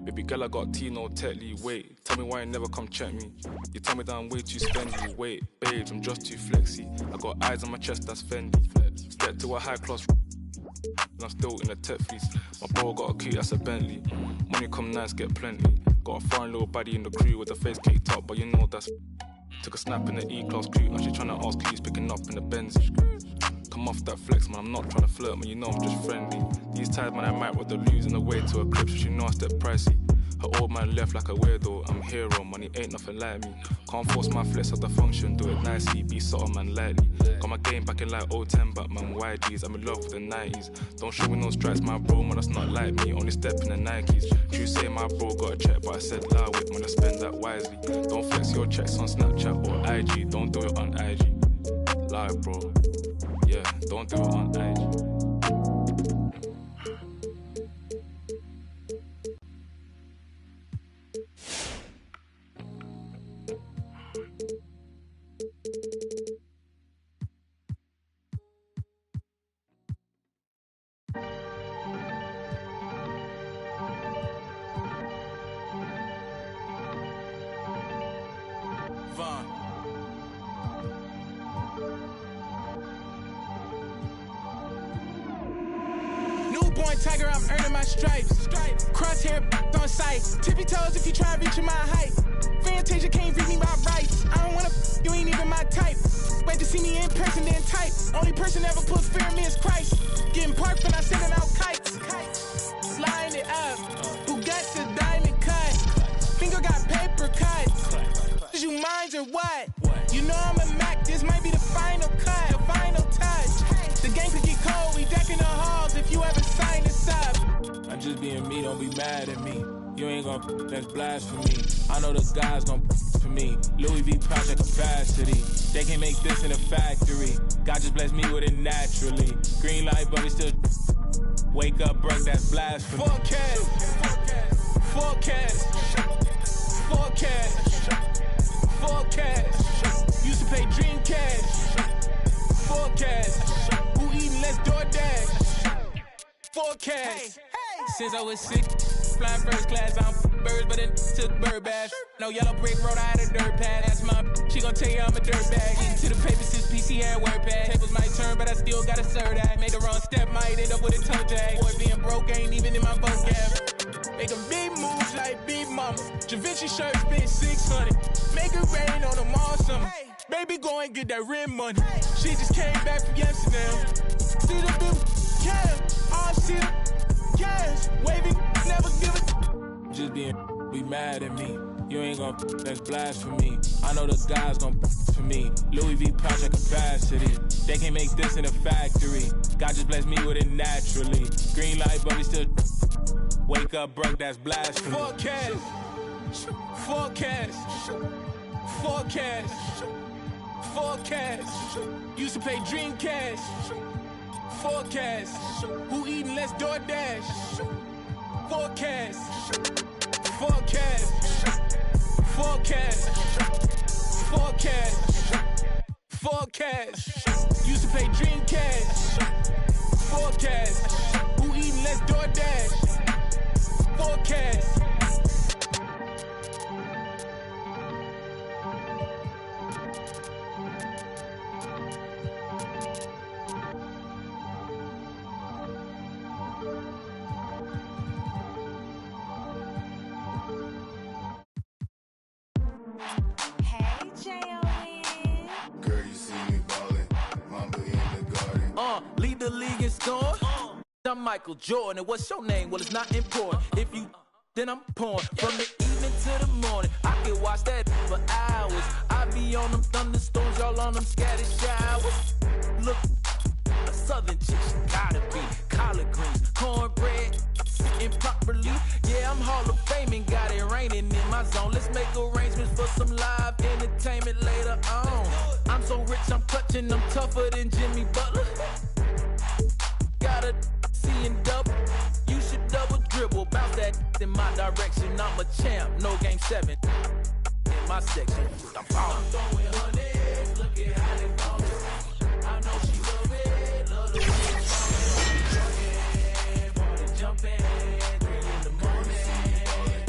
Baby girl, I got T, no Tetley. Wait, tell me why you never come check me. You tell me that I'm way too spendy. Wait, babes, I'm just too flexy. I got eyes on my chest, that's Fendi. Step to a high class, and I'm still in a tech fleece. My bro got a coupe, that's a Bentley. Money come nice, get plenty. Got a foreign little baddie in the crew with a face caked up, but you know that's. Took a snap in the E-class coupe, now she tryna ask who's picking up in the Benzie. Come off that flex, man, I'm not tryna flirt, man, you know I'm just friendly. These times, man, I might with the lose on the way to a crib, so she know I step pricey. Her old man left like a weirdo, I'm hero, money ain't nothing like me. Can't force my flex at the function, do it nicely, be subtle, man, lightly. Got my game back in like 010, but man, YGs, I'm in love with the 90s. Don't show me no stripes, my bro, man, that's not like me, only step in the Nikes. You say my bro got a check, but I said lie with, man, I spend that wisely. Don't flex your checks on Snapchat or IG, don't do it on IG. Lie, bro, yeah, don't do it on IG. Newborn tiger, I'm earning my stripes. Crosshair on sight. Tippy toes if you try reaching my height. Fantasia can't read me my rights. I don't wanna you ain't even my type. Wait to see me in person, then type. Only person ever put fear in me is Christ. Getting parked when I sending out kites. Line it up. Who got the diamond cut? Finger got paper cut. Is you mind or what? You know I'm a Mac, this might be the final cut, the final touch. The game could get cold, we decking the halls if you ever sign this up. I'm just being me, don't be mad at me. You ain't gon' that's blasphemy. I know the guys gon' for me. Louis V project capacity. They can make this in a factory. God just blessed me with it naturally. Green light, but we still wake up, broke, that's blasphemy. Forecast. Used to pay dream cash. Forecast. Who eating less DoorDash? Forecast. Since I was 6, flying first class, I'm birds, but it took bird bath. No yellow brick road, I had a dirt pad. That's my she gon' tell you I'm a dirt bag. Into the paper since PC had WordPad. Tables might turn, but I still gotta serve that. Make the wrong step, might end up with a toe tag. Boy, being broke ain't even in my vocab. Making big moves like Big Mama. Javinci shirt spent 600. Make it rain on them all summer. Baby, go and get that rim money. She just came back from Amsterdam. See the big cash, all see the cash. Waving, never give it. Just being be mad at me. You ain't gon' that's blasphemy. I know the guys gon' for me. Louis V project capacity. They can make this in a factory. God just blessed me with it naturally. Green light, but we still wake up, broke, that's blasphemy. Forecast. Used to pay dream cash. Forecast. Who eating less DoorDash? Forecast. Used to pay dream cash. Forecast. Who eating less DoorDash? Forecast. Lead the league in scoring. I'm Michael Jordan, and what's your name? Well, it's not important. If you, then I'm pouring. From the evening to the morning, I can watch that for hours. I be on them thunderstorms, y'all on them scattered showers. Look, a southern chick, she gotta be collard greens, cornbread, sitting properly. Yeah, I'm Hall of Fame and got it raining in my zone. Let's make arrangements for some live entertainment later on. I'm so rich, I'm clutching, I'm tougher than Jimmy Butler. Gotta see and double. You should double dribble. Bounce that in my direction. I'm a champ. No game 7 in my section. I'm throwing hundreds. Look at how they fall. I know she love it. Love the way it's jumping, jumping. 3 in the morning.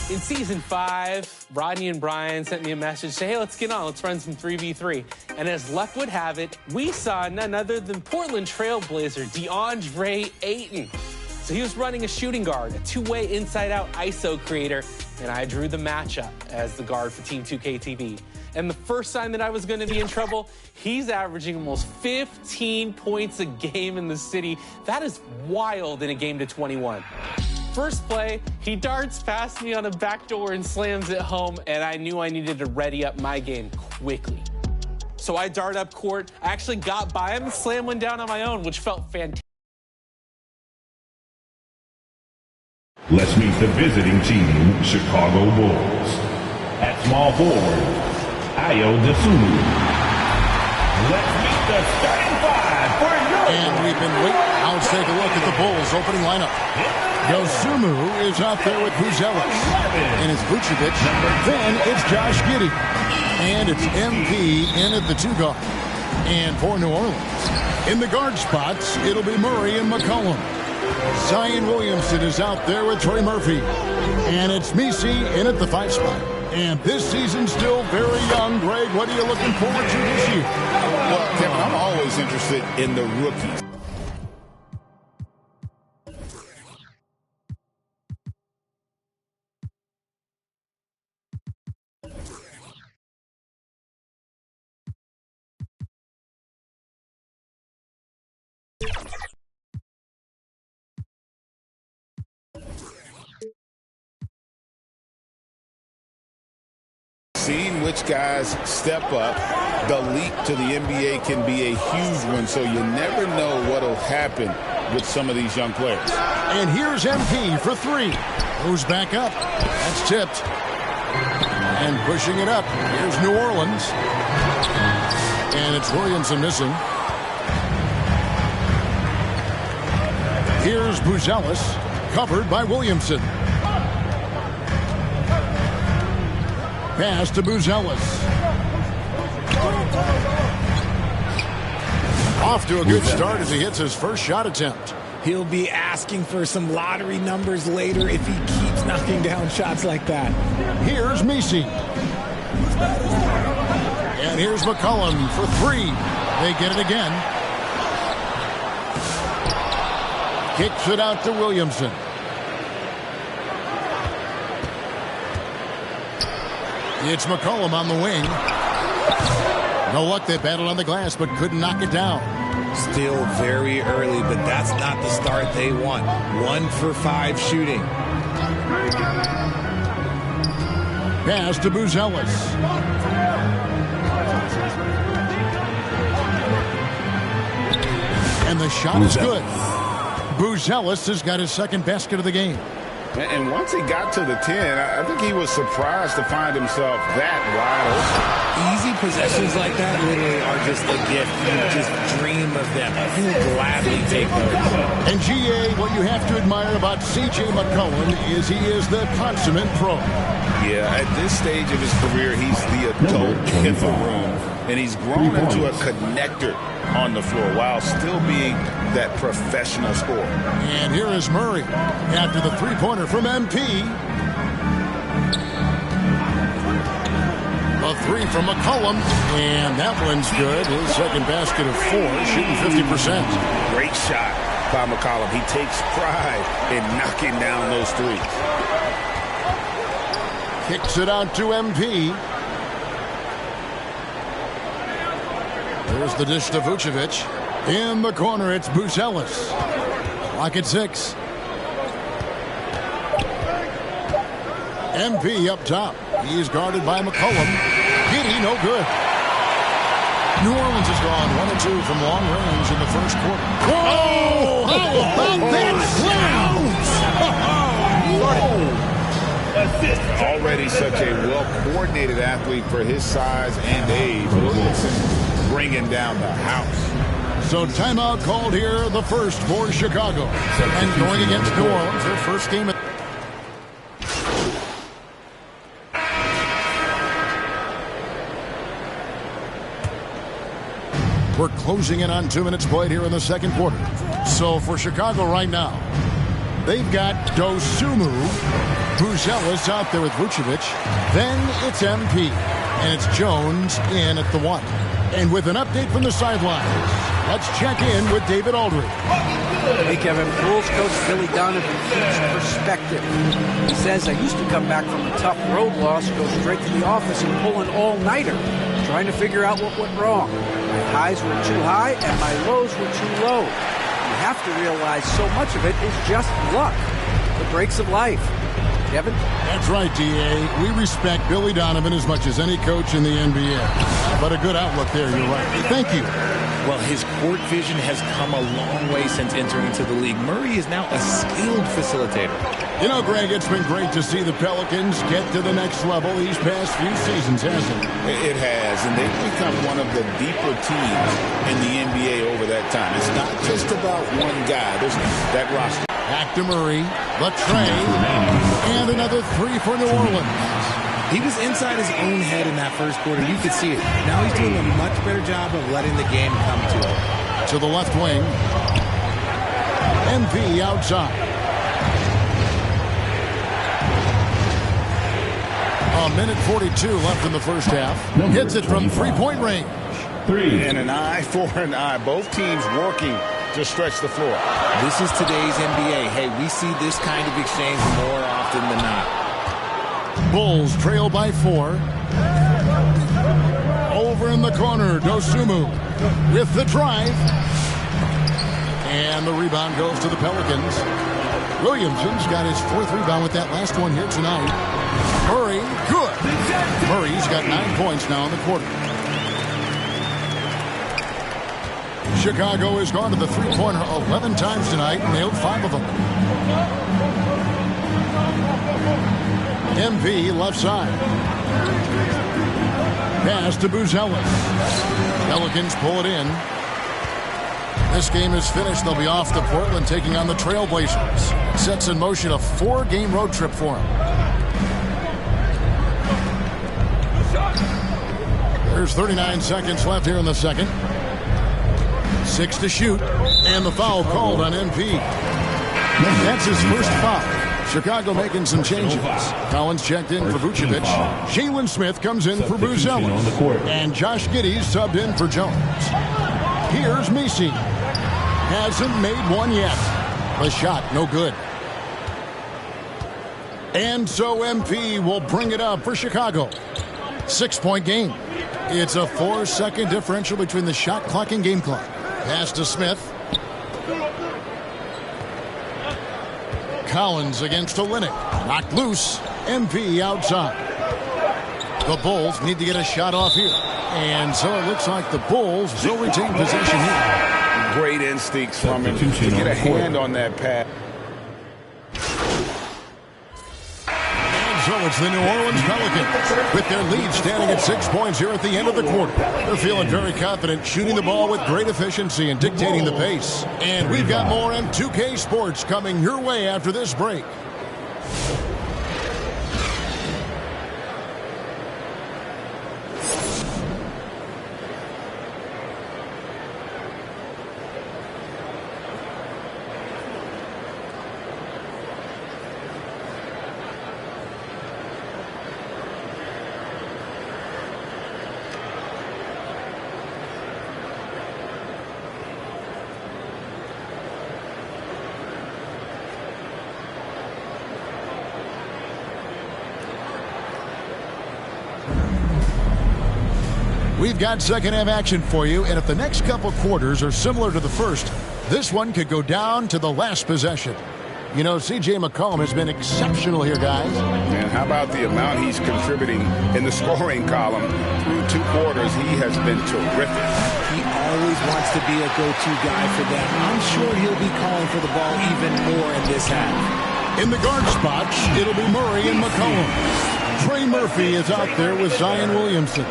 In season 5, Rodney and Brian sent me a message saying, hey, let's get on, let's run some 3v3. And as luck would have it, we saw none other than Portland Trailblazer DeAndre Ayton. So he was running a shooting guard, a two-way inside-out ISO creator, and I drew the matchup as the guard for Team 2K TV. And the first sign that I was going to be in trouble, he's averaging almost 15 points a game in the city. That is wild in a game to 21. First play, he darts past me on a backdoor and slams it home, and I knew I needed to ready up my game quickly. So I dart up court. I actually got by him and slammed one down on my own, which felt fantastic. Let's meet the visiting team, Chicago Bulls. At small forward, Ayo Dosunmu. Let's meet the starting five for your... And we've been waiting. Now let's take a look at the Bulls' opening lineup. Dosunmu is out there with Buzelis. And it's Vucevic. Then it's Josh Giddey. And it's MP in at the two guard. And for New Orleans, in the guard spots, it'll be Murray and McCollum. Zion Williamson is out there with Trey Murphy. And it's Messi in at the 5 spot. And this season's still very young. Greg, what are you looking forward to this year? Well, Kevin, I'm always interested in the rookies. Seeing which guys step up, the leap to the NBA can be a huge one, so you never know what will happen with some of these young players. And here's MP for 3. Goes back up. That's tipped. And pushing it up. Here's New Orleans. And it's Williamson missing. Here's Buzelis, covered by Williamson. Pass to Buzelis. Off to a good start as he hits his first shot attempt. He'll be asking for some lottery numbers later if he keeps knocking down shots like that. Here's Messi. And here's McCollum for 3. They get it again. Kicks it out to Williamson. It's McCollum on the wing. No luck. They battled on the glass but couldn't knock it down. Still very early, but that's not the start they want. 1 for 5 shooting. Pass to Buzelis. And the shot is good. Buzelis has got his second basket of the game. And once he got to the 10, I think he was surprised to find himself that wide open. Easy possessions like that literally are just a gift. You just dream of them. He will gladly take those. And GA, what you have to admire about C.J. McCollum is he is the consummate pro. Yeah, at this stage of his career, he's the adult in the room. And he's grown into a connector on the floor while still being that professional scorer. And here is Murray after the three-pointer from MP. A 3 from McCollum, and that one's good. His second basket of 4, shooting 50%. Great shot by McCollum. He takes pride in knocking down those threes. Kicks it out to MP. There's the dish to Vucevic. In the corner, it's Buzelis. Clock at 6. MP up top. He's guarded by McCollum. Giddey, no good. New Orleans has gone 1 of 2 from long range in the first quarter. Whoa! How about that? Already such a well-coordinated athlete for his size and age. Williamson bringing down the house. So timeout called here, the first for Chicago. And going against New Orleans, their first game. We're closing in on 2 minutes played here in the second quarter. So for Chicago right now, they've got Dosunmu, Buzelis out there with Vucevic. Then it's MP. And it's Jones in at the 1. And with an update from the sidelines, let's check in with David Aldridge. Hey, Kevin. Bulls coach Billy Donovan keeps perspective. He says, I used to come back from a tough road loss, go straight to the office and pull an all-nighter, trying to figure out what went wrong. My highs were too high and my lows were too low. You have to realize so much of it is just luck. The breaks of life. Kevin? That's right, D.A. We respect Billy Donovan as much as any coach in the NBA. But a good outlook there, you're right. Thank you. Well, his court vision has come a long way since entering into the league. Murray is now a skilled facilitator. You know, Greg, it's been great to see the Pelicans get to the next level these past few seasons, hasn't it? It has, and they've become one of the deeper teams in the NBA over that time. It's not just about one guy. There's that roster. Back to Murray, the tray, and another 3 for New Orleans. He was inside his own head in that first quarter. You could see it. Now he's doing a much better job of letting the game come to him. To the left wing. MV outside. A minute 42 left in the first half. Hits it from three-point range. And an eye for an eye. Both teams working to stretch the floor. This is today's NBA. Hey, we see this kind of exchange more often than not. Bulls trail by 4. Over in the corner, Dosunmu with the drive. And the rebound goes to the Pelicans. Williamson's got his 4th rebound with that last one here tonight. Murray, good. Murray's got 9 points now in the quarter. Chicago has gone to the three-pointer 11 times tonight and nailed 5 of them. MV left side. Pass to Buzelis. Pelicans pull it in. This game is finished. They'll be off to Portland taking on the Trailblazers. Sets in motion a 4-game road trip for them. There's 39 seconds left here in the second. 6 to shoot. And the foul called on MP. That's his first foul. Chicago making some changes. Collins checked in for Vucevic. Jalen Smith comes in for Buzelis. And Josh Giddey subbed in for Jones. Here's Messi. Hasn't made one yet. The shot, no good. And so MP will bring it up for Chicago. 6-point game. It's a 4-second differential between the shot clock and game clock. Pass to Smith. Collins against Olynyk. Knocked loose. MP outside. The Bulls need to get a shot off here. And so it looks like the Bulls will retain possession here. Great instincts from him to get a hand on that pass. So it's the New Orleans Pelicans with their lead standing at 6 points here at the end of the quarter. They're feeling very confident, shooting the ball with great efficiency and dictating the pace. And we've got more M2K Sports coming your way after this break. We've got second half action for you, and if the next couple quarters are similar to the first, this one could go down to the last possession. You know, C.J. McCollum has been exceptional here, guys. And how about the amount he's contributing in the scoring column through 2 quarters? He has been terrific. He always wants to be a go-to guy for them. I'm sure he'll be calling for the ball even more in this half. In the guard spots, it'll be Murray and McCollum. Trey Murphy is out there with Zion Williamson.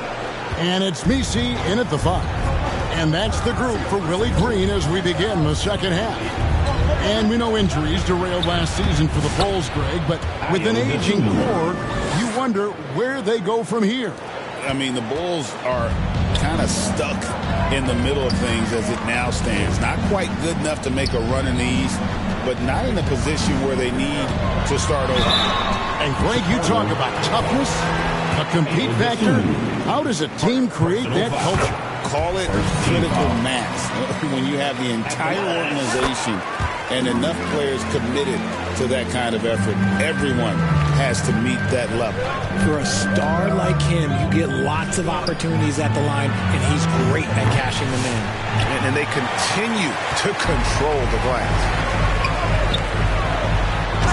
And it's Messi in at the 5. And that's the group for Willie Green as we begin the second half. And we know injuries derailed last season for the Bulls, Greg, but with an aging core, you wonder where they go from here. I mean, the Bulls are kind of stuck in the middle of things as it now stands. Not quite good enough to make a run in the East, but not in a position where they need to start over. And Greg, you talk about toughness, a compete factor. How does a team create that culture? Call it critical mass. When you have the entire organization and enough players committed to that kind of effort, everyone has to meet that level. For a star like him, you get lots of opportunities at the line, and he's great at cashing them in. And they continue to control the glass.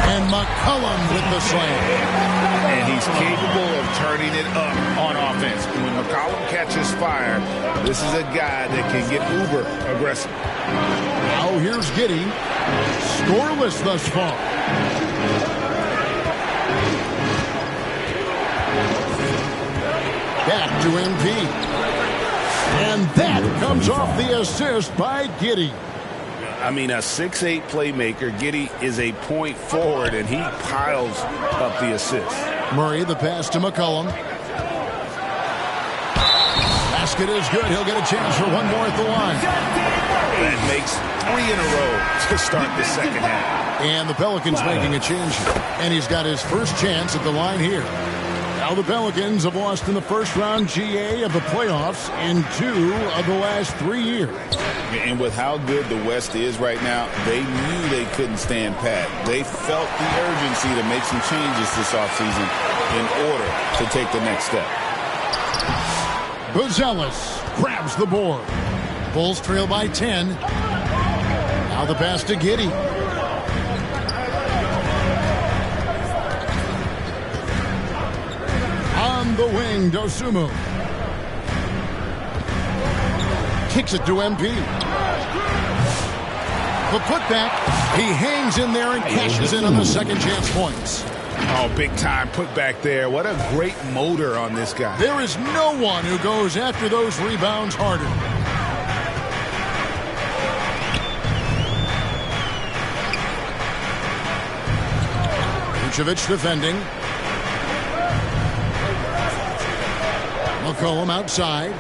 And McCollum with the slam. And he's capable of turning it up on offense. When McCollum catches fire, this is a guy that can get uber aggressive. Now here's Giddey. Scoreless thus far. Back to MP. And that comes off the assist by Giddey. I mean, a 6'8" playmaker. Giddey is a point forward, and he piles up the assist. Murray, the pass to McCollum. Basket is good. He'll get a chance for one more at the line. That makes 3 in a row to start the second half. And the Pelicans making a change here. And he's got his first chance at the line here. Now the Pelicans have lost in the first round GA of the playoffs in 2 of the last 3 years. And with how good the West is right now, they knew they couldn't stand pat. They felt the urgency to make some changes this offseason in order to take the next step. Buzelis grabs the board. Bulls trail by 10. Now the pass to Giddey. On the wing, Dosunmu. Kicks it to MP. The putback. He hangs in there and cashes in on the second chance points. Oh, big time putback there. What a great motor on this guy. There is no one who goes after those rebounds harder. Vucevic defending. McCollum outside.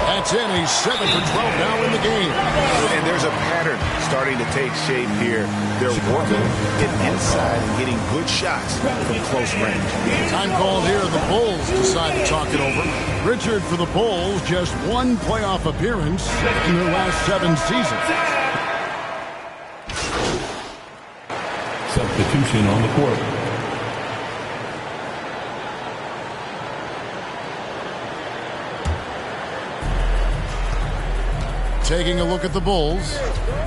That's in. He's 7 for 12 now in the game. And there's a pattern starting to take shape here. They're working, getting inside, and getting good shots from close range. Time called here. The Bulls decide to talk it over. Richard for the Bulls, just 1 playoff appearance in their last 7 seasons. Substitution on the court. Taking a look at the Bulls,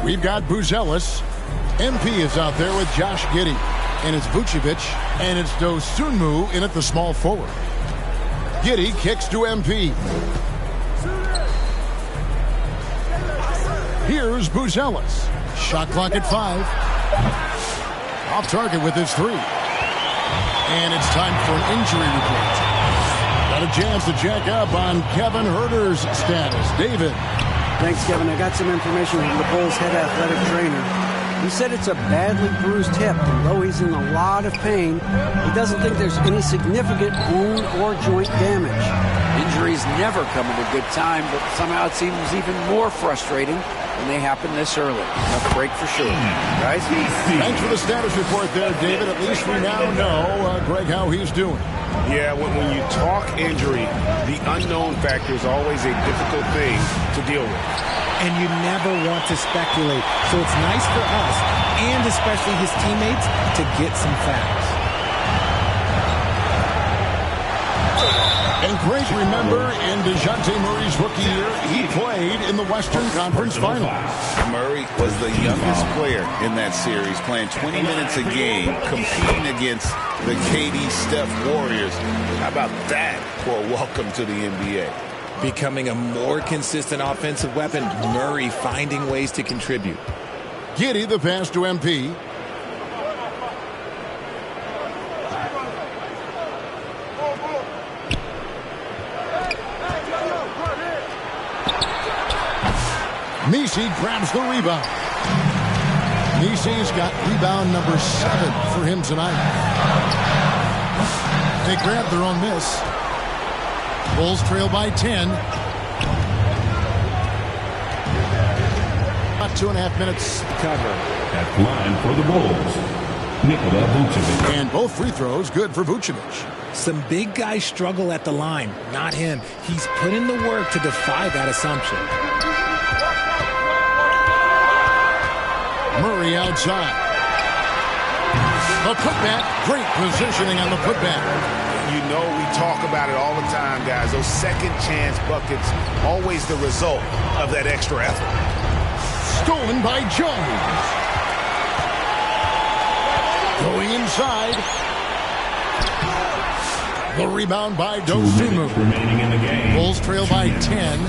we've got Buzelis. MP is out there with Josh Giddey. And it's Vucevic. And it's Dosunmu in at the small forward. Giddey kicks to MP. Here's Buzelis. Shot clock at 5. Off target with his 3. And it's time for an injury report. Got a chance to check up on Kevin Huerter's status. David. Thanks, Kevin. I got some information from the Bulls' head athletic trainer. He said it's a badly bruised hip, and though he's in a lot of pain, he doesn't think there's any significant bone or joint damage. Injuries never come at a good time, but somehow it seems even more frustrating when they happen this early. Tough break for sure. Guys? Thanks for the status report there, David. At least we now know, Greg, how he's doing. Yeah, when you talk injury, the unknown factor is always a difficult thing to deal with. And you never want to speculate. So it's nice for us, and especially his teammates, to get some facts. And Greg, remember, in DeJounte Murray's rookie year, he played in the Western Conference Finals. Murray was the youngest player in that series, playing 20 minutes a game, competing against the KD Steph Warriors. How about that for a welcome to the NBA? Becoming a more consistent offensive weapon, Murray finding ways to contribute. Giddey, the pass to MP. Messi grabs the rebound. Messi's got rebound number 7 for him tonight. They grab their own miss. Bulls trail by 10. about 2.5 minutes cover. At line for the Bulls, Nikola Vucevic. And both free throws good for Vucevic. Some big guys struggle at the line, not him. He's put in the work to defy that assumption. Murray outside. The putback, great positioning on the putback. You know we talk about it all the time, guys. Those second chance buckets, always the result of that extra effort. Stolen by Jones. Going inside. The rebound by Dosunmu. Remaining in the game. Bulls trail by 10.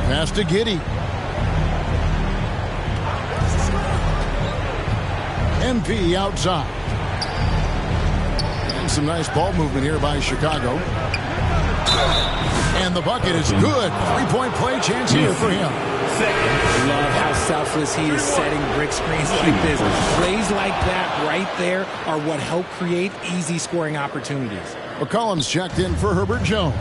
Pass to Giddey. MP outside. And some nice ball movement here by Chicago. And the bucket is good. 3-point play chance here for him. Love how selfless he is setting brick screens like this. Plays like that right there are what help create easy scoring opportunities. McCollum's checked in for Herbert Jones.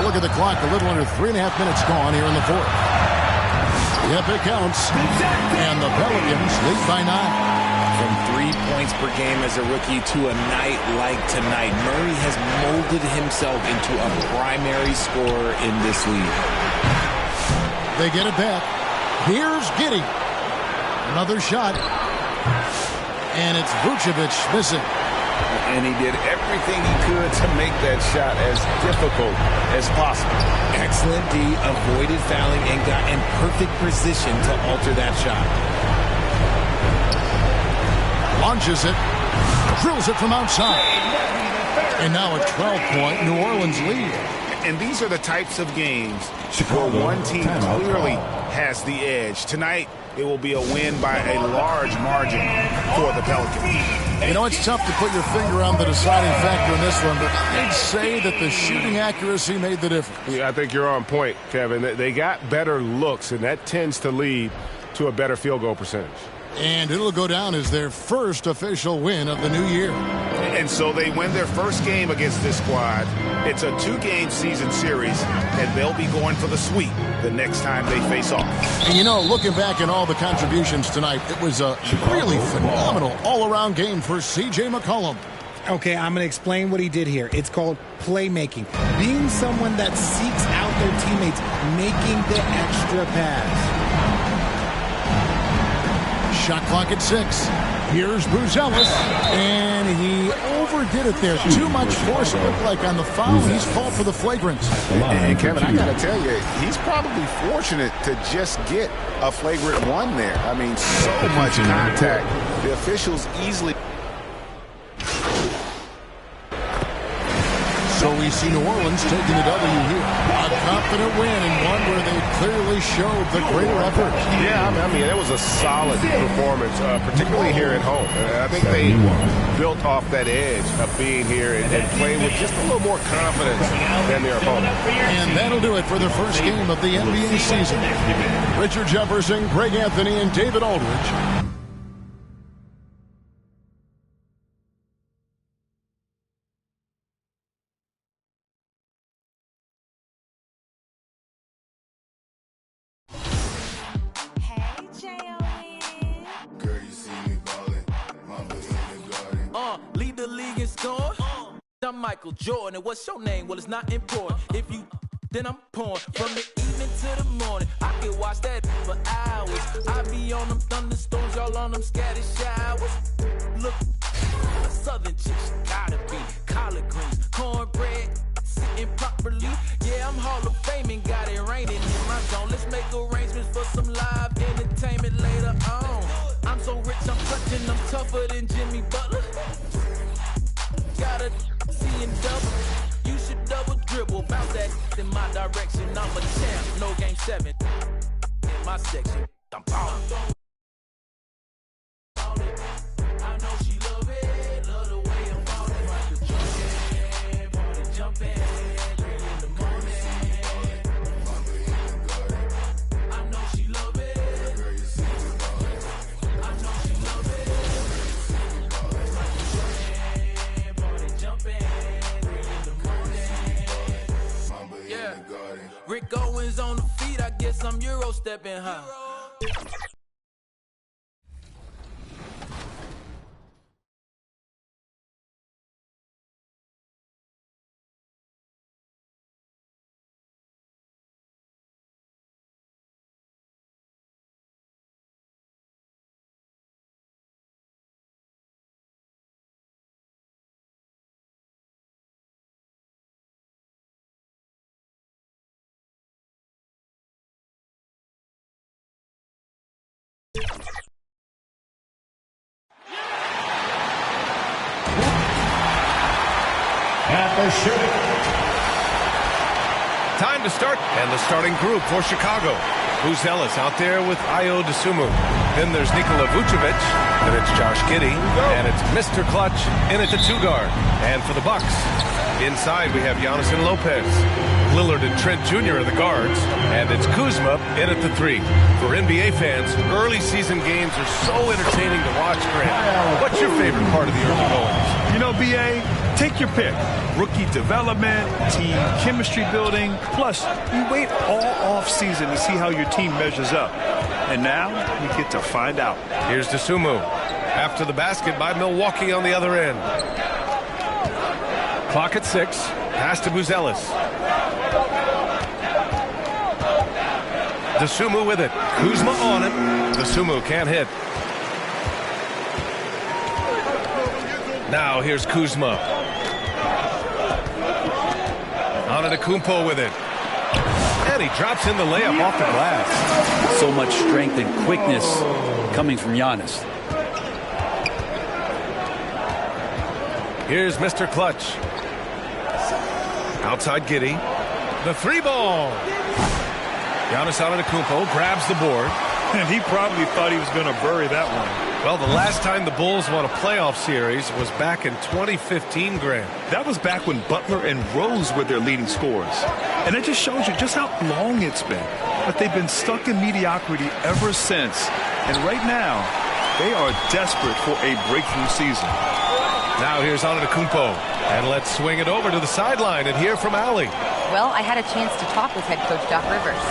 Look at the clock. A little under 3.5 minutes gone here in the fourth. Yep, it counts. And the Pelicans lead by 9. From 3 points per game as a rookie to a night like tonight, Murray has molded himself into a primary scorer in this league. They get it back. Here's Giddey. Another shot. And it's Vucevic missing. And he did everything he could to make that shot as difficult as possible. Excellent D, avoided fouling and got in perfect position to alter that shot. Launches it, drills it from outside. And now a 12-point New Orleans lead. And these are the types of games where one team clearly has the edge. Tonight, it will be a win by a large margin for the Pelicans. You know, it's tough to put your finger on the deciding factor in this one, but I'd say that the shooting accuracy made the difference. Yeah, I think you're on point, Kevin. They got better looks, and that tends to lead to a better field goal percentage. And it'll go down as their first official win of the new year. And so they win their first game against this squad. It's a 2-game season series, and they'll be going for the sweep the next time they face off. And you know, looking back at all the contributions tonight, it was a really phenomenal all-around game for C.J. McCollum. Okay, I'm going to explain what he did here. It's called playmaking. Being someone that seeks out their teammates, making the extra pass. Shot clock at 6. Here's Buzelis, and he overdid it there. Too much force, it looked like, on the foul. He's called for the flagrant. And Kevin, I got to tell you, he's probably fortunate to just get a flagrant 1 there. I mean, so much contact. The officials easily... So we see New Orleans taking the W here. A confident win and one where they clearly showed the greater effort. Yeah, I mean, it was a solid performance, particularly here at home. I think they built off that edge of being here and playing with just a little more confidence than their opponent. And that'll do it for the first game of the NBA season. Richard Jefferson, Greg Anthony, and David Aldridge. Lead the league in scoring. I'm Michael Jordan, and what's your name? Well, it's not important. If you then I'm pouring from the evening to the morning. I can watch that for hours. I be on them thunderstorms, y'all on them scattered showers. Look, a southern chick, she gotta be collard greens, cornbread, sitting properly. Yeah, I'm Hall of Fame and got it raining in my zone. Let's make arrangements for some live entertainment later on. I'm so rich, I'm clutching, I'm tougher than Jimmy Butler. Gotta see and double. You should double dribble. Bounce that in my direction. I'm a champ. No game 7 in my section. I'm ballin'. I know she love it. Love the way I'm ballin'. Like a jumpin', jumpin'. 3 in the morning. I know she love it. I know she love it. Jumping, 3 in the morning. Yeah. demons on the feet, I guess I'm Euro stepping high. At the shooting. Time to start, and the starting group for Chicago. Buzelis out there with Ayo Dosunmu. Then there's Nikola Vucevic, and it's Josh Giddey, and it's Mr. Clutch in at the 2 guard. And for the Bucks, inside we have Giannis and Lopez. Lillard and Trent Jr. are the guards, and it's Kuzma in at the 3. For NBA fans, early season games are so entertaining to watch, Grant. What's your favorite part of the early goings? You know, BA, take your pick. Rookie development, team chemistry building, plus you wait all off season to see how your team measures up. And now we get to find out. Here's Dosunmu. After the basket by Milwaukee on the other end. Clock at 6. Pass to Buzelis. Dosunmu with it. Kuzma on him. Dosunmu can't hit. Now here's Kuzma. Antetokounmpo with it. And he drops in the layup off the glass. So much strength and quickness coming from Giannis. Here's Mr. Clutch. Outside Giddey. The 3 ball. Giannis Antetokounmpo grabs the board. And he probably thought he was going to bury that one. Well, the last time the Bulls won a playoff series was back in 2015, Grant. That was back when Butler and Rose were their leading scorers. And it just shows you just how long it's been. But they've been stuck in mediocrity ever since. And right now, they are desperate for a breakthrough season. Now here's Antetokounmpo. And let's swing it over to the sideline and hear from Allie. Well, I had a chance to talk with head coach Doc Rivers.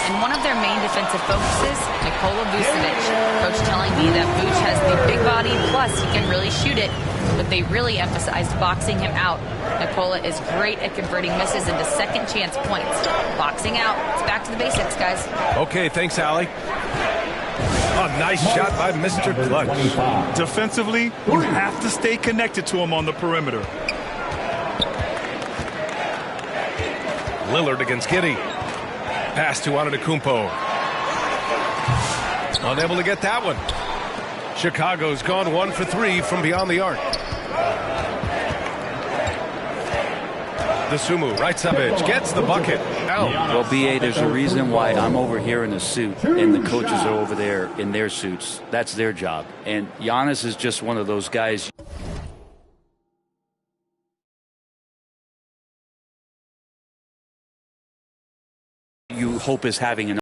And one of their main defensive focuses, Nikola Vucevic. Coach telling me that Vuce has the big body, plus he can really shoot it. But they really emphasized boxing him out. Nikola is great at converting misses into second chance points. Boxing out. It's back to the basics, guys. Okay, thanks, Allie. A nice shot by Mr. Clutch. Defensively, you have to stay connected to him on the perimeter. Lillard against Giddey. Pass to Antetokounmpo. Unable to get that one. Chicago's gone 1 for 3 from beyond the arc. Dosunmu, right side edge, gets the bucket. Out. Well, BA, there's a reason why I'm over here in a suit and the coaches are over there in their suits. That's their job. And Giannis is just one of those guys you hope is having an